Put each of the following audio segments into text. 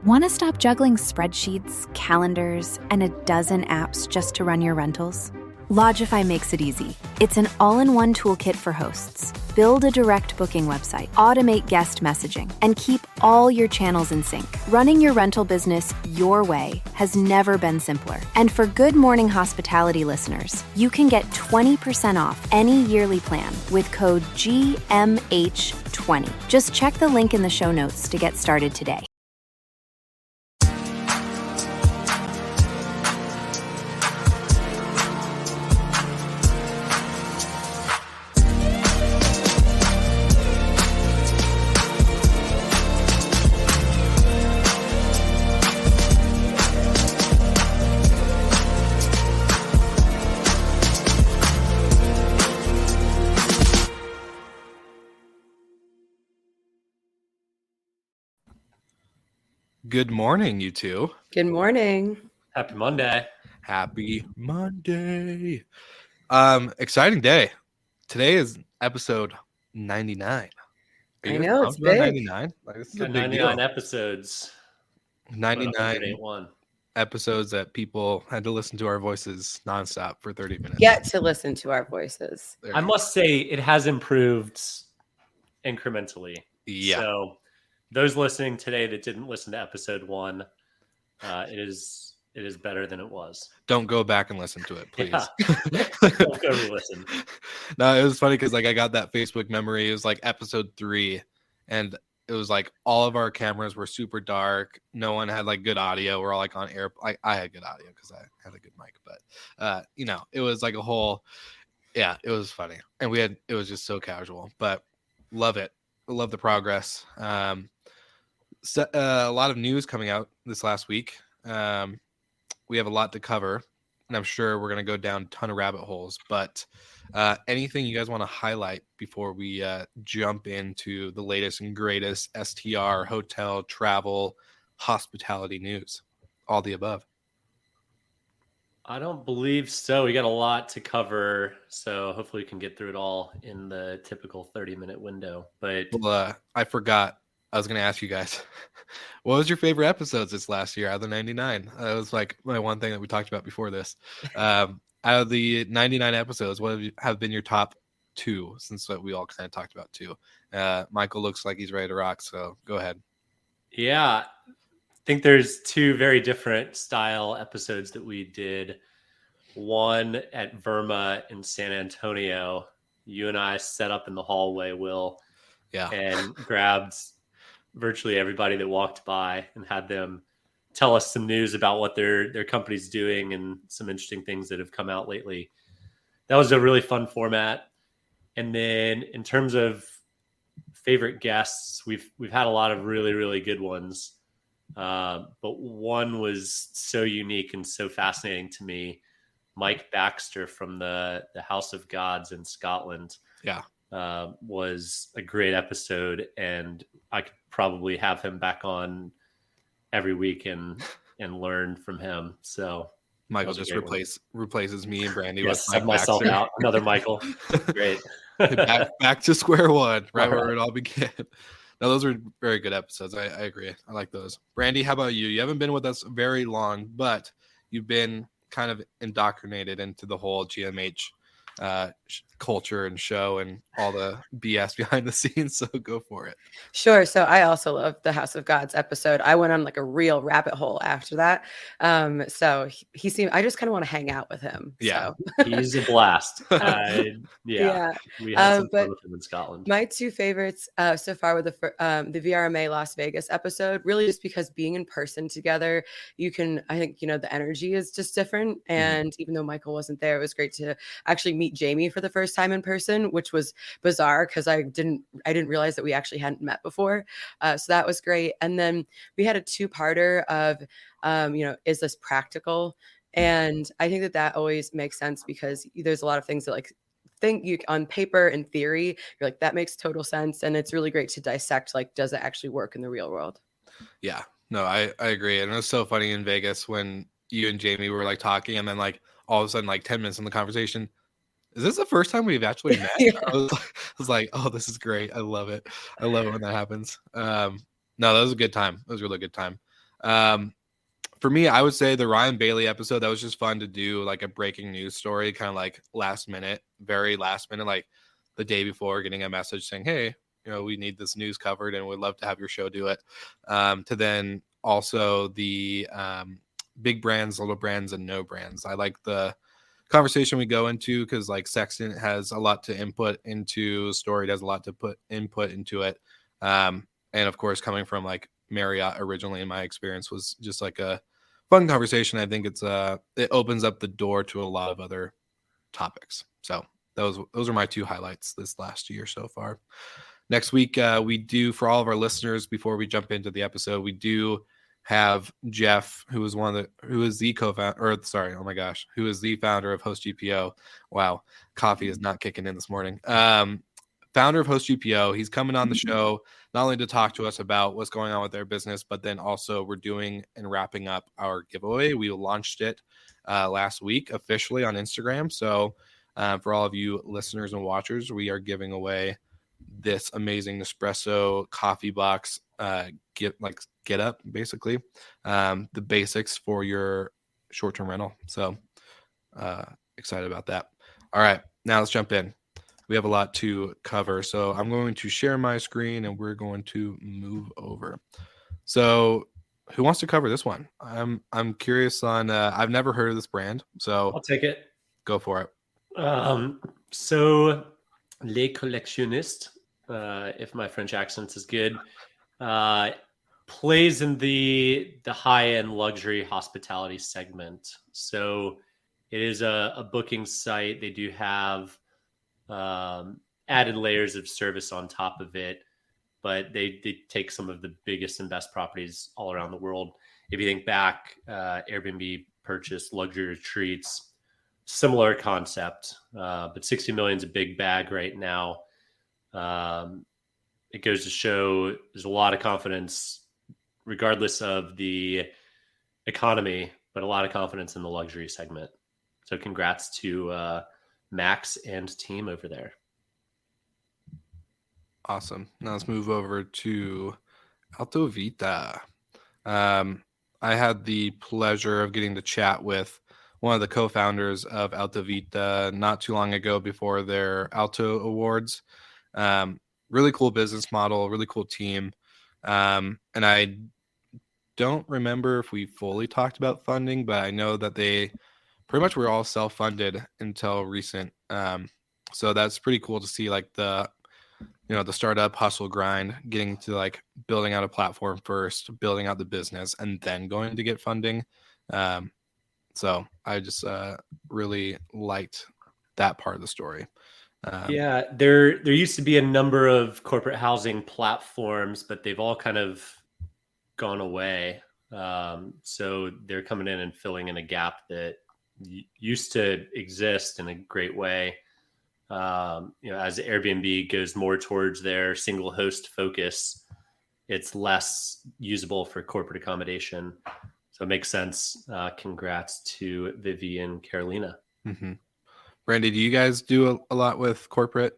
Want to stop juggling spreadsheets, calendars, and a dozen apps just to run your rentals? Lodgify makes it easy. It's an all-in-one toolkit for hosts. Build a direct booking website, automate guest messaging, and keep all your channels in sync. Running your rental business your way has never been simpler. And for Good Morning Hospitality listeners, you can get 20% off any yearly plan with code GMH20. Just check the link in the show notes to get started today. Good morning, you two. Good morning. Happy Monday. Happy Monday. Exciting day. Today is episode 99. I know, it's big. 99? Like, this is a big 99 deal. episodes. 99 episodes that people had to listen to our voices nonstop for 30 minutes. Get to listen to our voices. I must say it has improved incrementally. Yeah. So those listening today that didn't listen to episode 1, it is better than it was. Don't go back and listen to it, please. Yeah. Don't go re-listen. No, it was funny because like I got that Facebook memory. It was like episode 3, and it was like all of our cameras were super dark. No one had like good audio. We're all like on air. I had good audio because I had a good mic, but it was like a whole. Yeah, it was funny, and it was just so casual, but love it. Love the progress. A lot of news coming out this last week. We have a lot to cover, and I'm sure we're going to go down a ton of rabbit holes, but anything you guys want to highlight before we jump into the latest and greatest STR, hotel, travel, hospitality news? All the above. I don't believe so. We got a lot to cover, so hopefully we can get through it all in the typical 30-minute window. But I forgot. I was going to ask you guys, what was your favorite episodes this last year out of the 99? That was like my one thing that we talked about before this. Out of the 99 episodes, what have been your top 2, since we all kind of talked about 2? Michael looks like he's ready to rock, so go ahead. Yeah, I think there's 2 very different style episodes that we did. One at Verma in San Antonio. You and I set up in the hallway, Will. Yeah. And grabbed virtually everybody that walked by and had them tell us some news about what their company's doing and some interesting things that have come out lately. That was a really fun format. And then in terms of favorite guests, we've had a lot of really, really good ones. But one was so unique and so fascinating to me. Mike Baxter from the House of Gods in Scotland. Yeah. Was a great episode, and I could probably have him back on every week and learn from him. So Michael just replaces me and Brandy. Yes, with set myself out. Another Michael. Great. back to square one, right where it all began. No, those are very good episodes. I agree. I like those. Brandy, how about you? You haven't been with us very long, but you've been kind of indoctrinated into the whole GMH culture and show and all the BS behind the scenes, so go for it. Sure. So I also love the House of Gods episode. I went on like a real rabbit hole after that. So he seemed, I just kind of want to hang out with him. Yeah. So. He's a blast. We had some fun with him in Scotland. My 2 favorites so far were the VRMA Las Vegas episode, really just because being in person together, you can, I think, the energy is just different. And even though Michael wasn't there, it was great to actually meet Jamie for the first time in person, which was bizarre because I didn't realize that we actually hadn't met before. So that was great. And then we had a 2-parter of, is this practical? And I think that always makes sense because there's a lot of things that like think you on paper and theory, you're like, that makes total sense. And it's really great to dissect, like, does it actually work in the real world? Yeah, no, I agree. And it was so funny in Vegas when you and Jamie were like talking and then like all of a sudden, like 10 minutes in the conversation, is this the first time we've actually met? Yeah. I was like, oh, this is great. I love it. I love it when that happens. No, that was a good time. It was a really good time. For me, I would say the Ryan Bailey episode, that was just fun to do, like a breaking news story, kind of like last minute, very last minute, like the day before, getting a message saying, hey, we need this news covered and we'd love to have your show do it. To then also the big brands, little brands, and no brands. I like the conversation we go into because like Sexton has a lot to input into, Story does a lot to put input into it. And of course, coming from like Marriott originally, in my experience, was just like a fun conversation. I think it opens up the door to a lot of other topics. So those are my 2 highlights this last year so far. Next week, we do, for all of our listeners, before we jump into the episode, we do have Jeff, who is the founder of Host GPO. Wow, coffee is not kicking in this morning. Founder of Host GPO. He's coming on the show not only to talk to us about what's going on with their business, but then also we're doing and wrapping up our giveaway. We launched it last week officially on Instagram. So for all of you listeners and watchers, we are giving away this amazing Nespresso coffee box. Get up, basically, the basics for your short-term rental. So excited about that. All right, now let's jump in. We have a lot to cover, so I'm going to share my screen and we're going to move over. So who wants to cover this one? I'm curious on I've never heard of this brand, so I'll take it. Go for it. So Les Collectionnistes, if my French accent is good, plays in the high-end luxury hospitality segment. So it is a booking site. They do have added layers of service on top of it, but they take some of the biggest and best properties all around the world. If you think back, Airbnb purchased Luxury Retreats, similar concept, but 60 million is a big bag right now. It goes to show there's a lot of confidence, regardless of the economy, but a lot of confidence in the luxury segment. So congrats to Max and team over there. Awesome. Now let's move over to Alto Vita. I had the pleasure of getting to chat with one of the co-founders of Alto Vita not too long ago before their Alto Awards. Really cool business model, really cool team. And I don't remember if we fully talked about funding, but I know that they pretty much were all self-funded until recent. So that's pretty cool to see, like the startup hustle grind, getting to like building out a platform first, building out the business, and then going to get funding. So I just really liked that part of the story. Yeah, there used to be a number of corporate housing platforms, but they've all kind of gone away. So they're coming in and filling in a gap that used to exist in a great way. As Airbnb goes more towards their single host focus, it's less usable for corporate accommodation. So it makes sense. Congrats to Vivi and Carolina. Mm-hmm. Brandy, do you guys do a lot with corporate?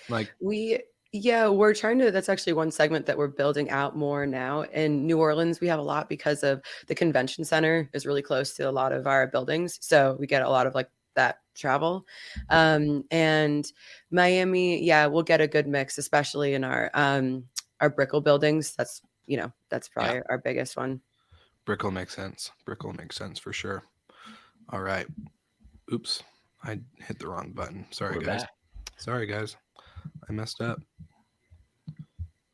We're trying to, that's actually one segment that we're building out more now. In New Orleans, we have a lot because of the convention center is really close to a lot of our buildings. So we get a lot of like that travel. And Miami, we'll get a good mix, especially in our Brickell buildings. That's probably our biggest one. Brickell makes sense. Brickell makes sense for sure. All right. Oops. I hit the wrong button. Sorry, guys. I messed up.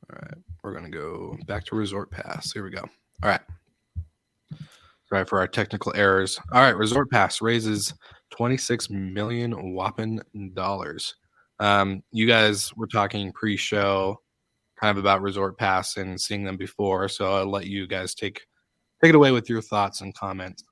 All right. We're going to go back to Resort Pass. Here we go. All right. Sorry for our technical errors. All right. Resort Pass raises 26 million whopping dollars. You guys were talking pre-show kind of about Resort Pass and seeing them before. So I'll let you guys take it away with your thoughts and comments.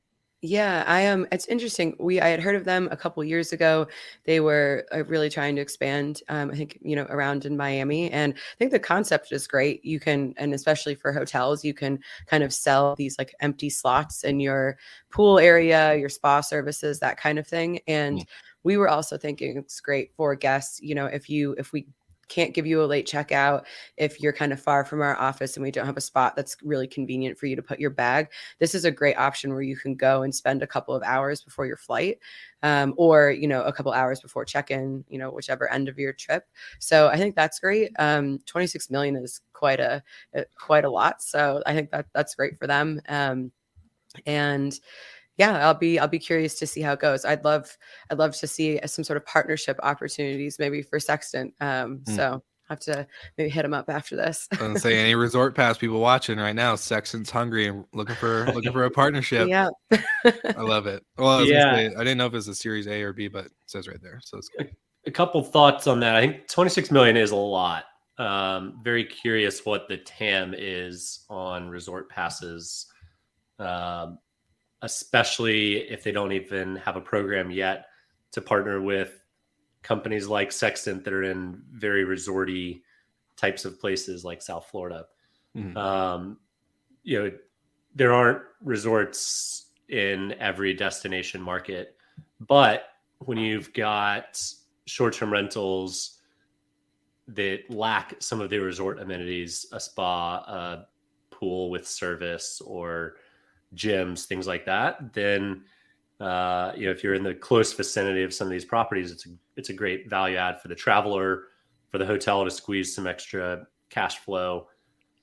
Yeah, I am. It's interesting. I had heard of them a couple years ago. They were really trying to expand, I think, around in Miami. And I think the concept is great. You can, and especially for hotels, you can kind of sell these like empty slots in your pool area, your spa services, that kind of thing. And we were also thinking it's great for guests, if we can't give you a late checkout, if you're kind of far from our office and we don't have a spot that's really convenient for you to put your bag, this is a great option where you can go and spend a couple of hours before your flight, or, you know, a couple hours before check-in, you know, whichever end of your trip. So I think that's great. 26 million is quite a lot. So I think that's great for them. And yeah, I'll be curious to see how it goes. I'd love to see some sort of partnership opportunities maybe for Sextant. So have to maybe hit him up after this. And say any Resort Pass people watching right now, Sextant's hungry and looking for a partnership. Yeah. I love it. Well, I was Yeah. gonna say, I didn't know if it's a Series A or B, but it says right there, so it's good. A couple thoughts on that. I think 26 million is a lot. Very curious what the TAM is on Resort Passes, especially if they don't even have a program yet to partner with companies like Sextant that are in very resorty types of places like South Florida. Mhm. You know, there aren't resorts in every destination market, but when you've got short-term rentals that lack some of the resort amenities, a spa, a pool with service, or gyms, things like that, then you know, if you're in the close vicinity of some of these properties, it's a great value add for the traveler, for the hotel to squeeze some extra cash flow,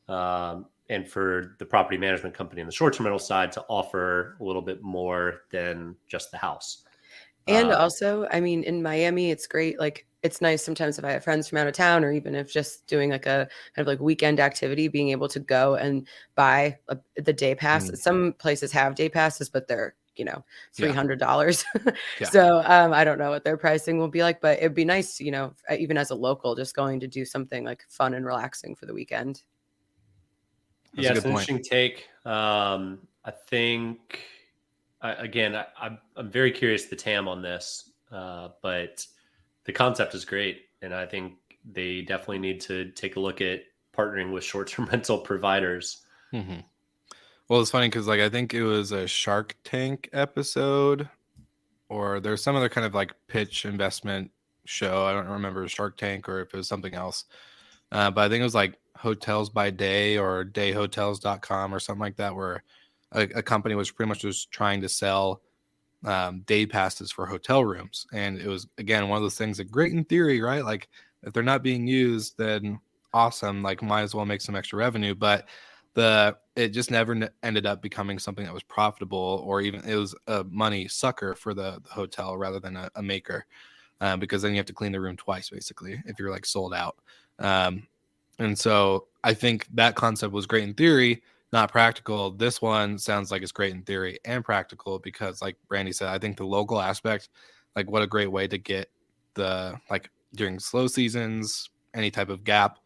and for the property management company in the short-term rental side to offer a little bit more than just the house. And also, I mean, in Miami, it's great. Like, it's nice sometimes if I have friends from out of town, or even if just doing like a kind of like weekend activity, being able to go and buy the day pass. Some places have day passes, but they're, you know, $300. Yeah. So I don't know what their pricing will be like, but it'd be nice, you know, even as a local, just going to do something like fun and relaxing for the weekend. That's Yeah, a it's good an point. interesting take. I think, again, I'm very curious the TAM on this, but the concept is great, and I think they definitely need to take a look at partnering with short-term rental providers. Mhm. Well, it's funny because like I think it was a Shark Tank episode, or there's some other kind of like pitch investment show. I don't remember Shark Tank or if it was something else. But I think it was like Hotels by Day or dayhotels.com or something like that, where a company was pretty much just trying to sell day passes for hotel rooms. And it was, again, one of those things that great in theory, right? Like if they're not being used, then awesome, like might as well make some extra revenue. But it just never ended up becoming something that was profitable, or even it was a money sucker for the hotel rather than a maker, because then you have to clean the room twice basically if you're like sold out. And so I think that concept was great in theory, not practical. This one sounds like it's great in theory and practical because, like Brandy said, I think the local aspect, like what a great way to get the, like during slow seasons, any type of gap,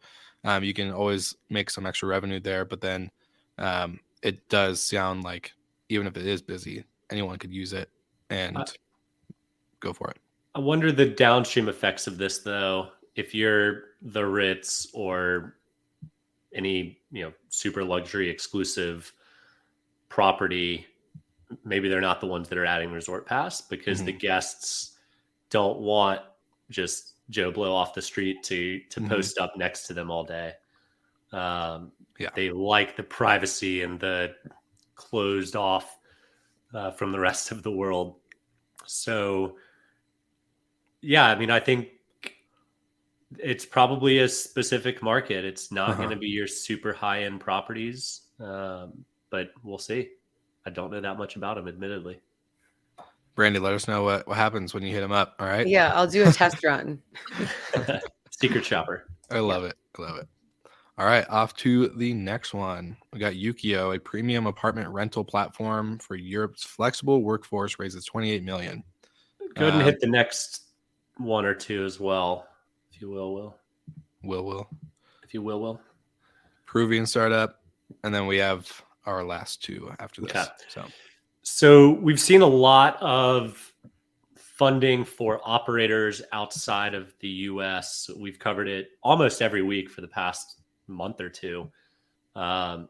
you can always make some extra revenue there. But then it does sound like even if it is busy, anyone could use it and go for it. I wonder the downstream effects of this, though. If you're the Ritz or any, you know, super luxury exclusive property, maybe they're not the ones that are adding Resort Pass because the guests don't want just Joe Blow off the street to post up next to them all day. They like the privacy and the closed off from the rest of the world. So, yeah, I mean, I think it's probably a specific market. It's not going to be your super high end properties, but we'll see. I don't know that much about them, admittedly. Brandy, let us know what happens when you hit them up. All right. Yeah, I'll do a test run. Secret shopper. I love it. I love it. All right, off to the next one. We got Ukio, a premium apartment rental platform for Europe's flexible workforce, raises $28 million. Go ahead and hit the next one or two as well, if you will, Will. Will. If you will. Peruvian startup, and then we have our last two after this. Okay. So we've seen a lot of funding for operators outside of the U.S. We've covered it almost every week for the past month or two. And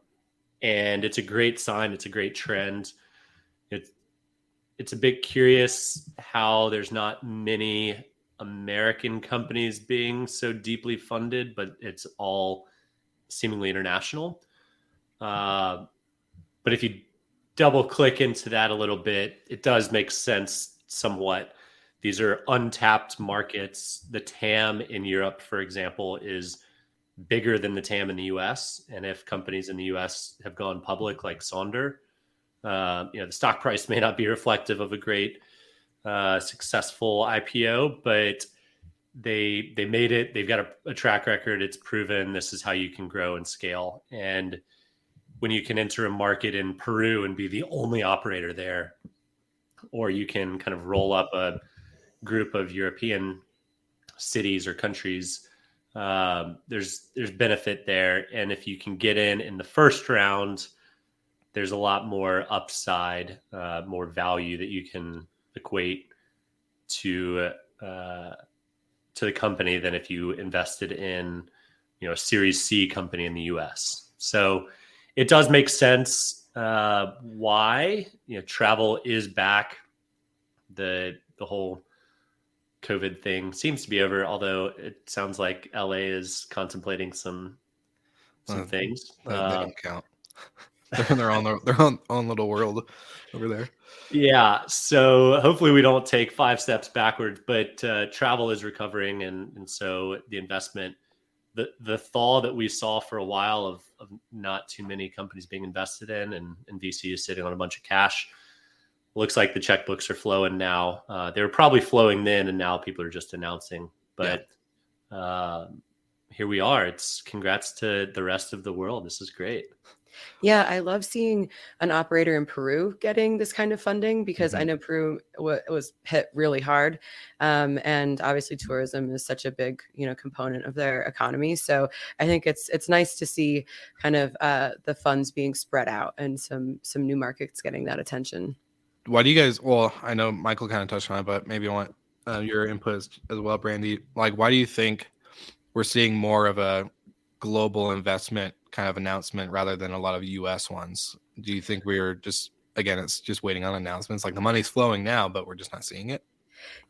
it's a great sign. It's a great trend. It's a bit curious how there's not many American companies being so deeply funded, but it's all seemingly international. But if you double click into that a little bit, it does make sense somewhat. These are untapped markets. The TAM in Europe, for example, is bigger than the TAM in the US. And if companies in the US have gone public, like Sonder, the stock price may not be reflective of a great successful IPO, but they made it. They've got a track record. It's proven this is how you can grow and scale. And when you can enter a market in Peru and be the only operator there, or you can kind of roll up a group of European cities or countries, there's benefit there. And if you can get in the first round, there's a lot more upside, more value that you can equate to the company than if you invested in, a Series C company in the US. So it does make sense why travel is back. The whole COVID thing seems to be over, although it sounds like LA is contemplating some things. They don't count. They're in their own little world over there. Yeah, so hopefully we don't take 5 steps backwards, but travel is recovering, and so the investment, the thaw that we saw for a while of not too many companies being invested in, and VC is sitting on a bunch of cash. Looks like the checkbooks are flowing now. They were probably flowing then, and now people are just announcing. But here we are. It's congrats to the rest of the world. This is great. Yeah, I love seeing an operator in Peru getting this kind of funding, because I know Peru was hit really hard. And obviously tourism is such a big, component of their economy. So I think it's nice to see kind of the funds being spread out and some new markets getting that attention. Why do you guys, well, I know Michael kind of touched on it, but maybe I want your input as well, Brandy. Like, why do you think we're seeing more of a global investment kind of announcement rather than a lot of US ones? Do you think we're just, again, it's just waiting on announcements? Like, the money's flowing now, but we're just not seeing it?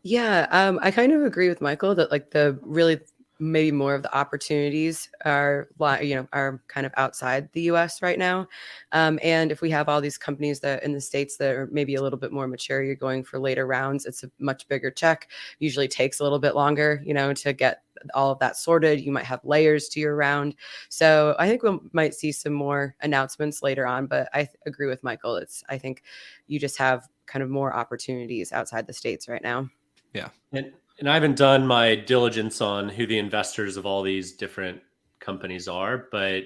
Yeah, I kind of agree with Michael that like the really maybe more of the opportunities are kind of outside the US right now. And if we have all these companies that in the States that are maybe a little bit more mature, you're going for later rounds. It's a much bigger check, usually takes a little bit longer, to get all of that sorted. You might have layers to your round. So I think we might see some more announcements later on, but I agree with Michael. I think you just have kind of more opportunities outside the States right now. Yeah. And I haven't done my diligence on who the investors of all these different companies are, but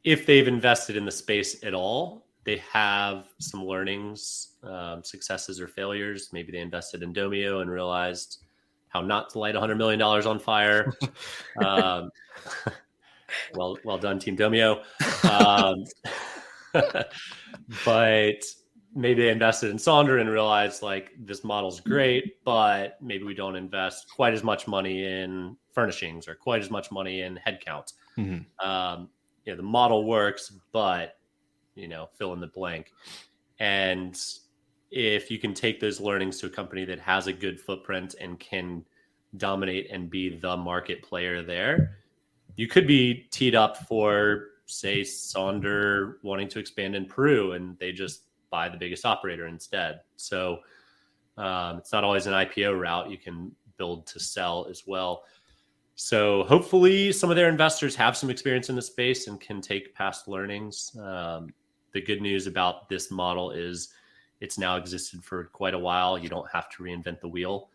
if they've invested in the space at all, they have some learnings, successes or failures. Maybe they invested in Domio and realized how not to light $100 million on fire. Well done, Team Domio. But maybe they invested in Sonder and realized like this model's great, but maybe we don't invest quite as much money in furnishings or quite as much money in headcount. The model works, but fill in the blank. And if you can take those learnings to a company that has a good footprint and can dominate and be the market player there, you could be teed up for, say, Sonder wanting to expand in Peru, and they just buy the biggest operator instead. So it's not always an IPO route. You can build to sell as well. So hopefully some of their investors have some experience in the space and can take past learnings. The good news about this model is it's now existed for quite a while. You don't have to reinvent the wheel.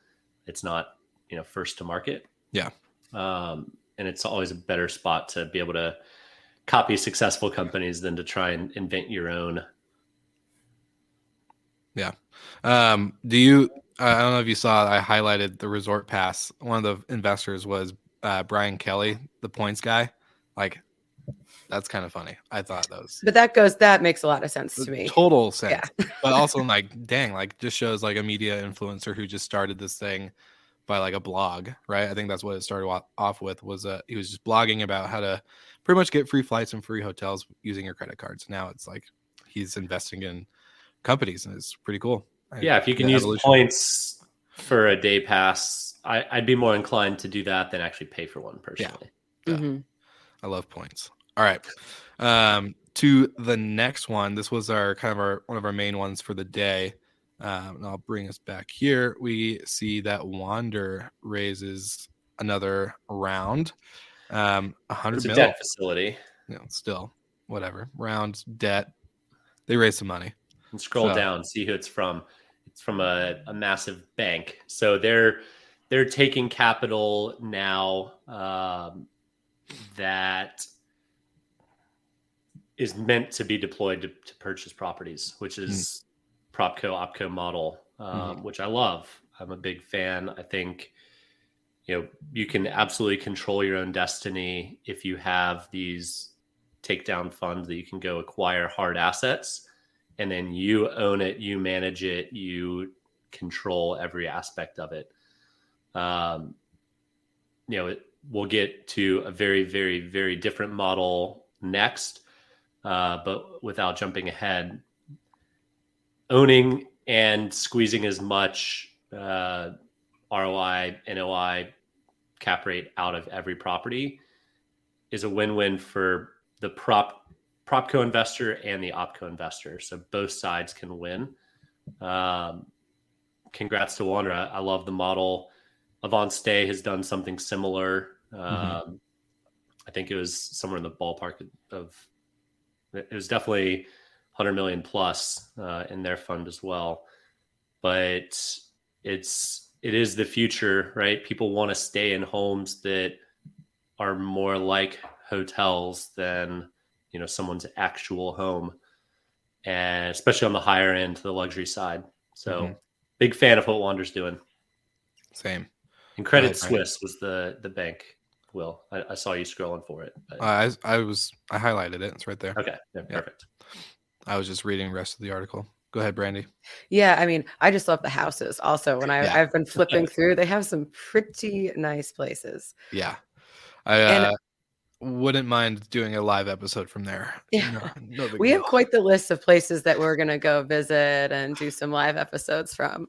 It's not, first to market. Yeah. And it's always a better spot to be able to copy successful companies than to try and invent your own. Yeah. I don't know if you saw, I highlighted the Resort Pass. One of the investors was Brian Kelly, the points guy. Like, that's kind of funny. I thought but that makes a lot of sense to me. Total sense. Yeah. But also like, dang, like just shows like a media influencer who just started this thing by like a blog, right? I think that's what it started off with, was he was just blogging about how to pretty much get free flights and free hotels using your credit cards. Now it's like he's investing in companies, and it's pretty cool. Yeah, if you can use points for a day pass, I'd be more inclined to do that than actually pay for one personally. Yeah. Mm-hmm. I love points. All right. To the next one. This was our one of our main ones for the day. And I'll bring us back here. We see that Wander raises another round. 100 It's a mil. debt facility. Still, whatever. Round debt. They raise some money. And scroll down, see who it's from. It's from a massive bank. So they're taking capital now that is meant to be deployed to purchase properties, which is PropCo OpCo model, which I love. I'm a big fan. I think you can absolutely control your own destiny if you have these takedown funds that you can go acquire hard assets, and then you own it, you manage it, you control every aspect of it. We'll get to a very, very, very different model next, but without jumping ahead, owning and squeezing as much ROI, NOI, cap rate out of every property is a win-win for the PropCo investor and the OpCo investor. So both sides can win. Congrats to Wander. I love the model. Avant Stay has done something similar. I think it was somewhere in the ballpark of, it was definitely 100 million plus in their fund as well. But it is the future, right? People want to stay in homes that are more like hotels than someone's actual home, and especially on the higher end, the luxury side. So big fan of what Wander's doing. Same. And Credit Suisse was the bank. Will, I saw you scrolling for it. I highlighted it. It's right there. Okay, yeah, perfect. I was just reading the rest of the article. Go ahead, Brandy. Yeah, I mean, I just love the houses. Also, when I've been flipping through, they have some pretty nice places. Yeah, I wouldn't mind doing a live episode from there. Yeah, no big we deal. have quite the list of places that we're gonna go visit and do some live episodes from.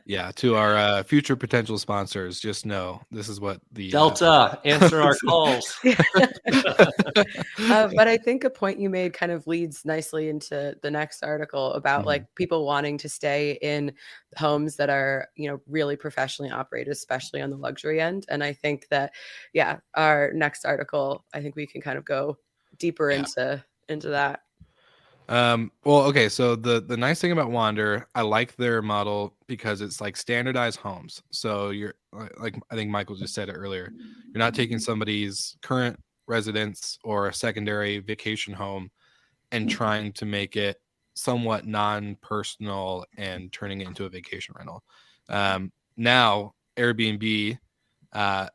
Yeah, to our future potential sponsors, just know this is what the Delta answer our calls. But I think a point you made kind of leads nicely into the next article about like people wanting to stay in homes that are, really professionally operated, especially on the luxury end. And I think that, our next article, I think we can kind of go deeper into that. Well, okay, so the nice thing about Wander, I like their model because it's like standardized homes. So you're like, I think Michael just said it earlier, you're not taking somebody's current residence or a secondary vacation home and trying to make it somewhat non-personal and turning it into a vacation rental. Now Airbnb, I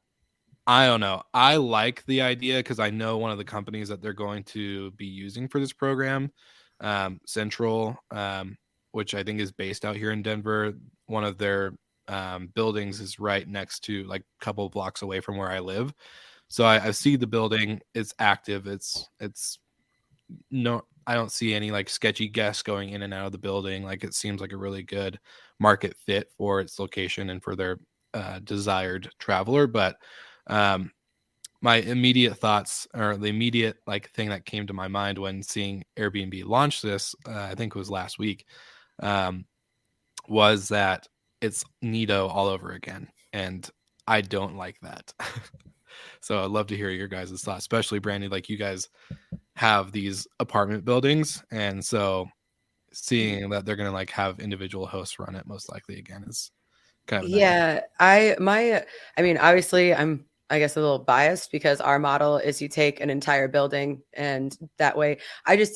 don't know. I like the idea because I know one of the companies that they're going to be using for this program, Central, which I think is based out here in Denver. One of their buildings is right next to, like, a couple of blocks away from where I live. So I see the building. It's active. It's no, I don't see any like sketchy guests going in and out of the building. Like, it seems like a really good market fit for its location and for their desired traveler. But my immediate thoughts, or the immediate like thing that came to my mind when seeing Airbnb launch this, I think it was last week, was that it's Nido all over again. And I don't like that. So I'd love to hear your guys' thoughts, especially Brandy, like you guys have these apartment buildings. And so seeing that they're going to like have individual hosts run it most likely again is kind of I mean, obviously I'm, I guess, a little biased because our model is you take an entire building, and that way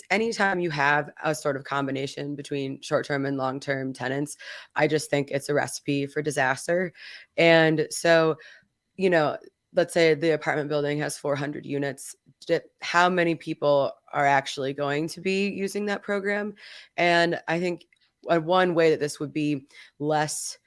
anytime you have a sort of combination between short-term and long-term tenants, I just think it's a recipe for disaster. And so, let's say the apartment building has 400 units. How many people are actually going to be using that program? And I think one way that this would be less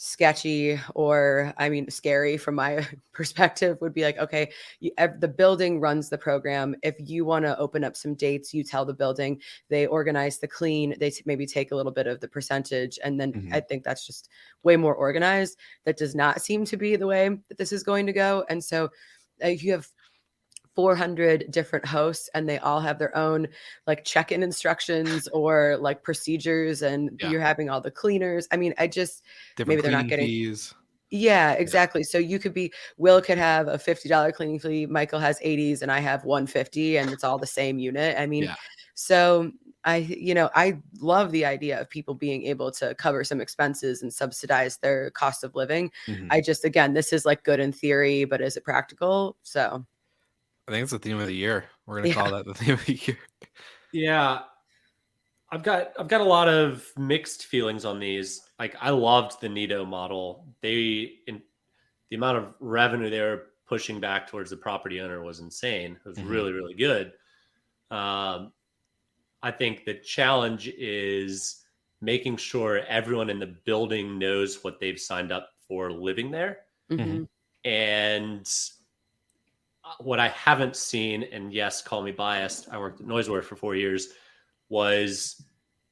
sketchy, or I mean scary from my perspective, would be like, okay, the building runs the program. If you want to open up some dates, you tell the building, they organize the clean, they maybe take a little bit of the percentage, and then I think that's just way more organized. That does not seem to be the way that this is going to go. And so if you have 400 different hosts and they all have their own like check-in instructions or like procedures, and Yeah. you're having all the cleaners, I mean, Different maybe they're not cleaning getting. fees. Yeah, exactly. So you could be, Will could have a $50 cleaning fee, Michael has 80s, and I have 150, and it's all the same unit. I mean, Yeah. so I love the idea of people being able to cover some expenses and subsidize their cost of living. Mhm. Again, this is like good in theory, but is it practical? So I think it's the theme of the year. We're gonna yeah. call that the theme of the year. Yeah, I've got a lot of mixed feelings on these. Like, I loved the Nido model. The amount of revenue they were pushing back towards the property owner was insane. It was really, really good. I think the challenge is making sure everyone in the building knows what they've signed up for living there. Mhm. And what I haven't seen, and yes, call me biased, I worked at Noiseware for 4 years, was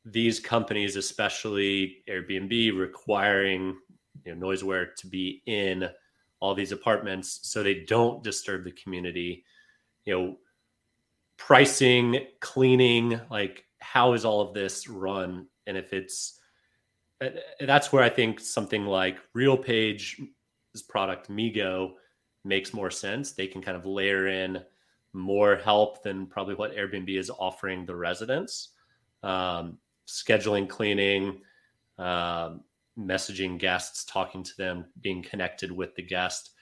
these companies, especially Airbnb, requiring Noiseware to be in all these apartments so they don't disturb the community. Pricing, cleaning, like, how is all of this run? And if that's where I think something like RealPage's product Migo makes more sense. They can kind of layer in more help than probably what Airbnb is offering the residents. Scheduling, cleaning, messaging guests, talking to them, being connected with the guest,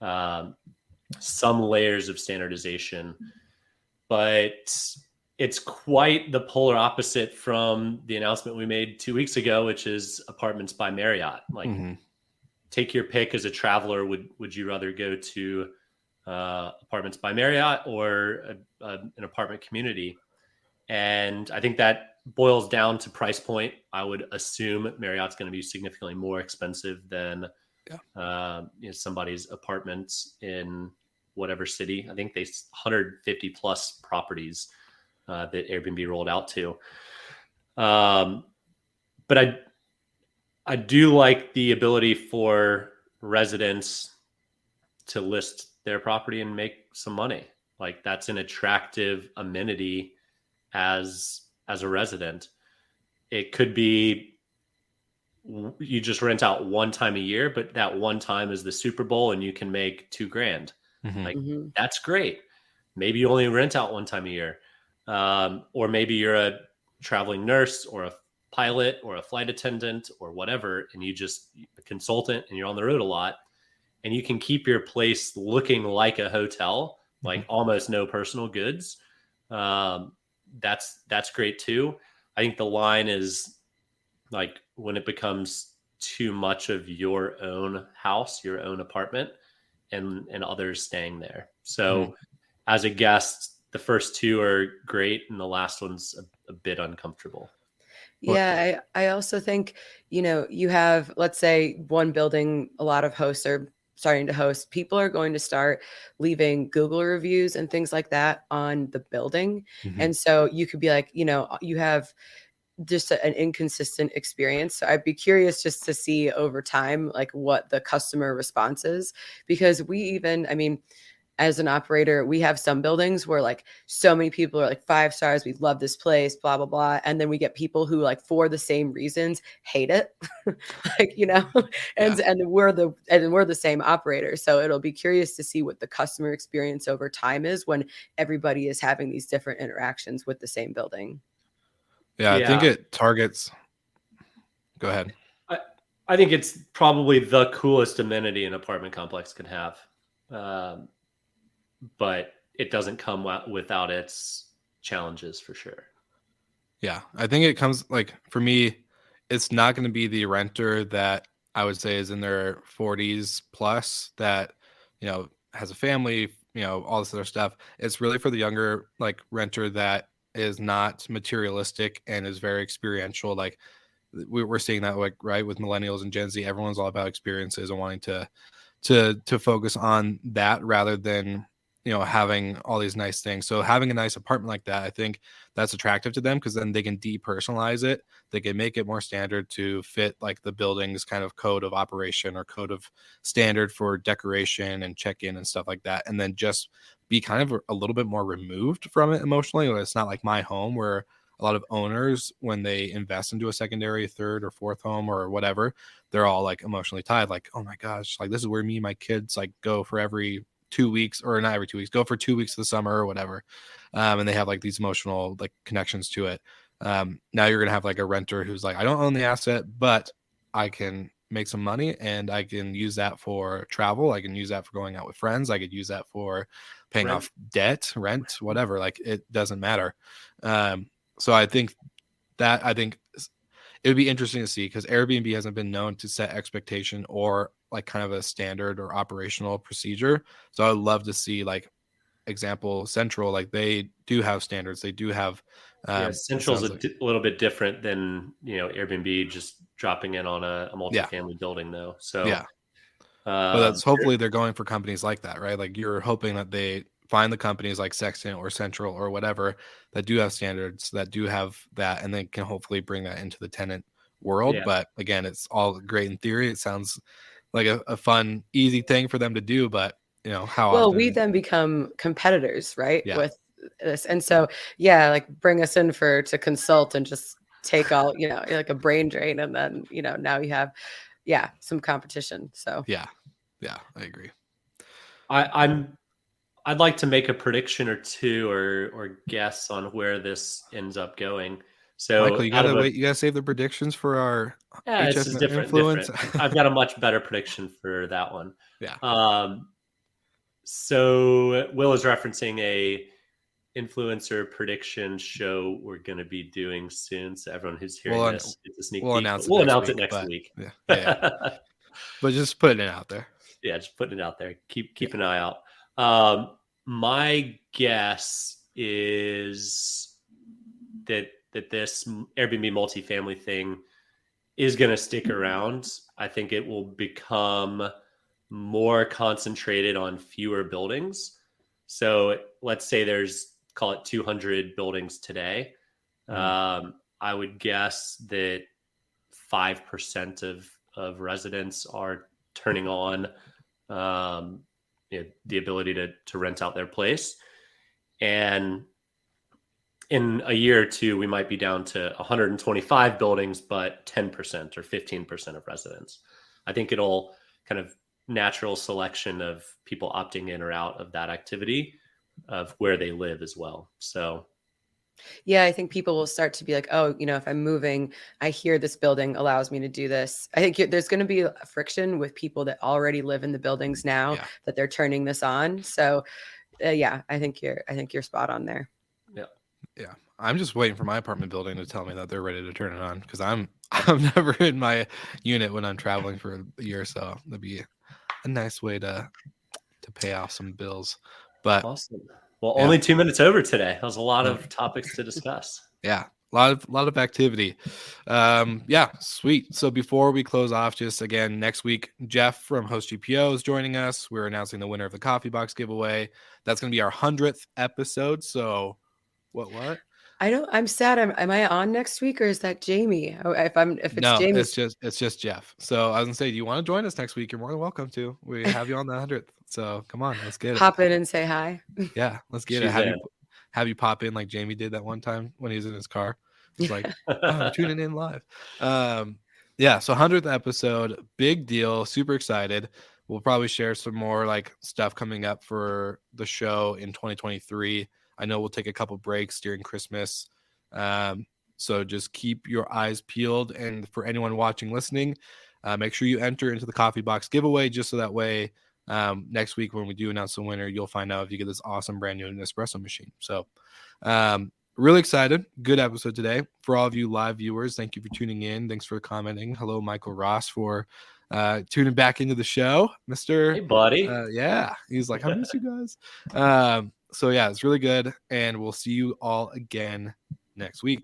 some layers of standardization. But it's quite the polar opposite from the announcement we made 2 weeks ago, which is Apartments by Marriott. Like, take your pick as a traveler. Would you rather go to Apartments by Marriott or an apartment community? And I think that boils down to price point. I would assume Marriott's going to be significantly more expensive than somebody's apartments in whatever city. I think they 150 plus properties that Airbnb rolled out to. But I do like the ability for residents to list their property and make some money. Like, that's an attractive amenity as a resident. It could be you just rent out one time a year, but that one time is the Super Bowl and you can make $2,000. Like, that's great. Maybe you only rent out one time a year. Or maybe you're a traveling nurse or a pilot or a flight attendant or whatever, and you just a consultant and you're on the road a lot, and you can keep your place looking like a hotel, like almost no personal goods. That's great too. I think the line is like when it becomes too much of your own house, your own apartment, and others staying there. So as a guest, the first two are great, and the last one's a bit uncomfortable. Yeah, I also think, you have, let's say, one building, a lot of hosts are starting to host. People are going to start leaving Google reviews and things like that on the building. And so you could be like, you have just an inconsistent experience. So I'd be curious just to see over time, like, what the customer response is, because as an operator, we have some buildings where like so many people are like 5 stars, we love this place, blah, blah, blah. And then we get people who, like, for the same reasons, hate it. And we're the same operator. So it'll be curious to see what the customer experience over time is when everybody is having these different interactions with the same building. Yeah, I think it targets. Go ahead. I think it's probably the coolest amenity an apartment complex can have. But it doesn't come without its challenges, for sure. Yeah, I think it comes, like, for me, it's not going to be the renter that I would say is in their 40s plus that, has a family, all this other stuff. It's really for the younger, like, renter that is not materialistic and is very experiential. Like, we're seeing that, like, right, with millennials and Gen Z, everyone's all about experiences and wanting to focus on that rather than, you know, having all these nice things. So having a nice apartment like that, I think that's attractive to them, because then they can depersonalize it. They can make it more standard to fit like the building's kind of code of operation or code of standard for decoration and check-in and stuff like that. And then just be kind of a little bit more removed from it emotionally. It's not like my home, where a lot of owners, when they invest into a secondary, third or fourth home or whatever, they're all like emotionally tied. Like, oh my gosh, like this is where me and my kids like go for every 2 weeks, or not every 2 weeks, go for 2 weeks of the summer or whatever. And they have like these emotional like connections to it. Now you're going to have like a renter who's like, I don't own the asset, but I can make some money and I can use that for travel. I can use that for going out with friends. I could use that for paying off debt, rent, whatever. Like, it doesn't matter. So I think it would be interesting to see, because Airbnb hasn't been known to set expectation or like kind of a standard or operational procedure. So I'd love to see, like, example Central, like they do have standards. They do have Central's a little bit different than, you know, Airbnb just dropping in on a multifamily building though. So yeah. But that's hopefully they're going for companies like that, right? Like, you're hoping that they find the companies like Sextant or Central or whatever that do have standards, that do have that, and then can hopefully bring that into the tenant world. But again, it's all great in theory. It sounds like a fun, easy thing for them to do, but you know, we then become competitors, right? Yeah. With this. And so, yeah, like bring us in to consult and just take all, you know, like a brain drain. And then, you know, now you have, some competition. So yeah, I agree. I'd like to make a prediction or two or guess on where this ends up going. So Michael, you gotta wait. You gotta save the predictions for our this is different. I've got a much better prediction for that one. Yeah. So Will is referencing a influencer prediction show we're going to be doing soon. So everyone who's hearing this, it's a sneak peek. We'll announce it next week. Yeah. But just putting it out there. Yeah, just putting it out there. Keep an eye out. My guess is that this Airbnb multifamily thing is going to stick around. I think it will become more concentrated on fewer buildings. So let's say there's, call it 200 buildings today. I would guess that 5% of residents are turning on the ability to rent out their place. And in a year or two, we might be down to 125 buildings, but 10% or 15% of residents. I think it'll kind of natural selection of people opting in or out of that activity of where they live as well. So yeah, I think people will start to be like, oh, you know, if I'm moving, I hear this building allows me to do this. I think there's going to be a friction with people that already live in the buildings now that they're turning this on. So I think you're spot on there. Yeah. I'm just waiting for my apartment building to tell me that they're ready to turn it on, because I'm never in my unit when I'm traveling for a year. So that'd be a nice way to pay off some bills. But awesome. Well, only 2 minutes over today. That was a lot of topics to discuss. Yeah, a lot of activity. Sweet. So before we close off, just again, next week, Jeff from Host GPO is joining us. We're announcing the winner of the Coffee Box giveaway. That's going to be our 100th episode. So what? I'm sad. Am I on next week, or is that Jamie? Jamie, it's just Jeff. So I was gonna say, do you want to join us next week? You're more than welcome to. We have you on the 100th. So come on, let's get it. Pop in and say hi. Yeah, let's get it. Have you pop in like Jamie did that one time when he was in his car. He's like, I'm tuning in live. So 100th episode, big deal. Super excited. We'll probably share some more like stuff coming up for the show in 2023. I know we'll take a couple breaks during Christmas. So just keep your eyes peeled. And for anyone watching, listening, make sure you enter into the Coffee Box giveaway, just so that way next week when we do announce the winner, you'll find out if you get this awesome brand new Nespresso machine. So really excited. Good episode today. For all of you live viewers, thank you for tuning in. Thanks for commenting. Hello, Michael Ross, for tuning back into the show. Mr. Hey, buddy. He's like, I miss you guys. So it's really good, and we'll see you all again next week.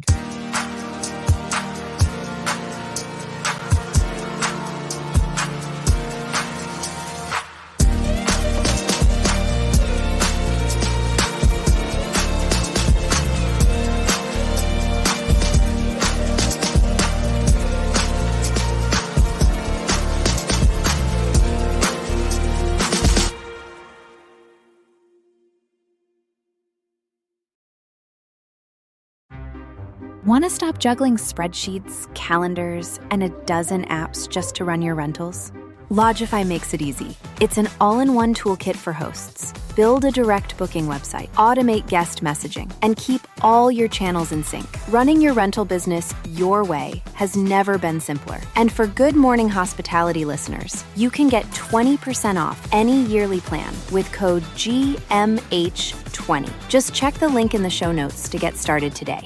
Want to stop juggling spreadsheets, calendars, and a dozen apps just to run your rentals? Logify makes it easy. It's an all-in-one toolkit for hosts. Build a direct booking website, automate guest messaging, and keep all your channels in sync. Running your rental business your way has never been simpler. And for Good Morning Hospitality listeners, you can get 20% off any yearly plan with code GMH20. Just check the link in the show notes to get started today.